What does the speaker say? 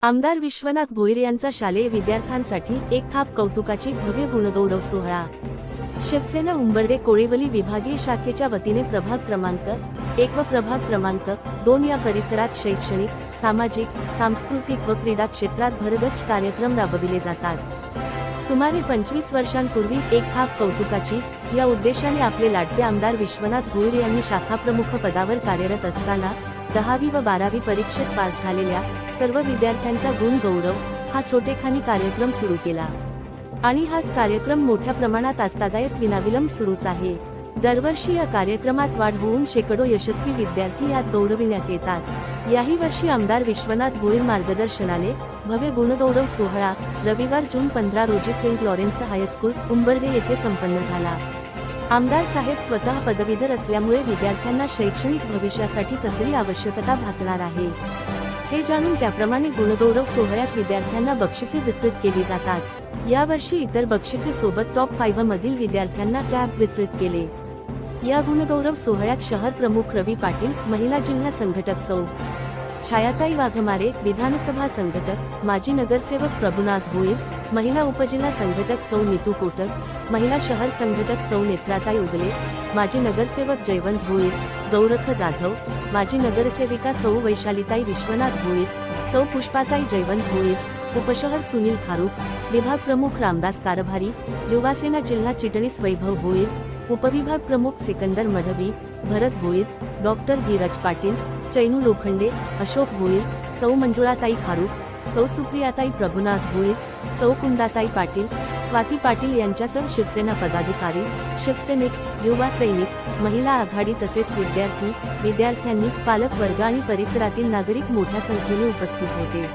आमदार विश्वनाथ भोईर यांचा शालेय विद्यार्थ्यांसाठी एक थाप कौतुकाची भव्य गुणगौरव सोहळा। शिवसेना उंबर्डे कोळीवली विभागीय शाखेच्या वतीने प्रभाग क्रमांक 1 व प्रभाग क्रमांक 2 या परिसरात शैक्षणिक, सामाजिक, सांस्कृतिक व क्रीडा क्षेत्रात भरगच्च कार्यक्रम राबविले जातात। सुमारे 25 वर्षांपूर्वी एक थाप कौतुकाची या उद्देशाने आपले लाडके आमदार विश्वनाथ भोईर यांनी शाखा प्रमुख पदावर कार्यरत असताना 10वी व 12वी परीक्षेत पास झालेल्या सर्व विद्यार्थ्यांचा गुण गौरव हा छोटेखानी कार्यक्रम सुरू केला आणि हाच कार्यक्रम मोठ्या प्रमाणात आस्थादायक विनाविलंब सुरूच आहे। दरवर्षी या कार्यक्रमात वाढ होऊन शेकडो यशस्वी विद्यार्थी यात गौरविण्यात येतात। याही वर्षी आमदार विश्वनाथ भोईर मार्गदर्शनाने भव्य गुणगौरव सोहळा रविवार जून 15 रोजी सेंट लॉरेन्स हायस्कूल उंबर्डे येथे संपन्न झाला। आमदार साहेब स्वतः पदवीधर असल्यामुळे विद्यार्थ्यांना शैक्षणिक भविष्यासाठी कसली आवश्यकता भासणार आहे हे जाणून त्याप्रमाणे गुणगौरव सोहळ्यात विद्यार्थ्यांना बक्षिसे वितरित केली जातात। यावर्षी इतर बक्षिसे सोबत टॉप 5 मधील विद्यार्थ्यांना टॅब वितरित केले। या गुणगौरव सोहळ्यात शहर प्रमुख रवी पाटील, महिला जिल्हा संघटक सौ छायाताई वाघमारे, विधानसभा संघटक माजी नगरसेवक प्रभुनाथ भोईर, महिला उपजिल्हा संघटक सौ नीतू कोटक, महिला शहर संघटक सौ नेत्राताई उगले, माजी नगरसेवक जयवंत भोईर, गौरख जाधव, माजी नगरसेविका सौ वैशालीताई विश्वनाथ भोईर, सौ पुष्पाताई जयवंत भोईर, उपशहर सुनील खारूक, विभाग प्रमुख रामदास कारभारी, युवासेना जिल्हा चिटणीस वैभव भोईर, उपविभाग प्रमुख सिकंदर मढवी, भरत भोईर, डॉक्टर धीरज पाटील, चैनू लोखंडे, अशोक भोईर, सौ मंजुळाताई खारूक, सौ सुप्रियाताई प्रभुनाथ भोईर, सौ कुंदाताई पाटील, स्वाती पाटील यांच्यासह शिवसेना पदाधिकारी, शिवसैनिक, युवा सैनिक, महिला आघाडी तसेच विद्यार्थी, विद्यार्थ्यांनी, पालक वर्ग आणि परिसरातील नागरिक मोठ्या संख्येने उपस्थित होते।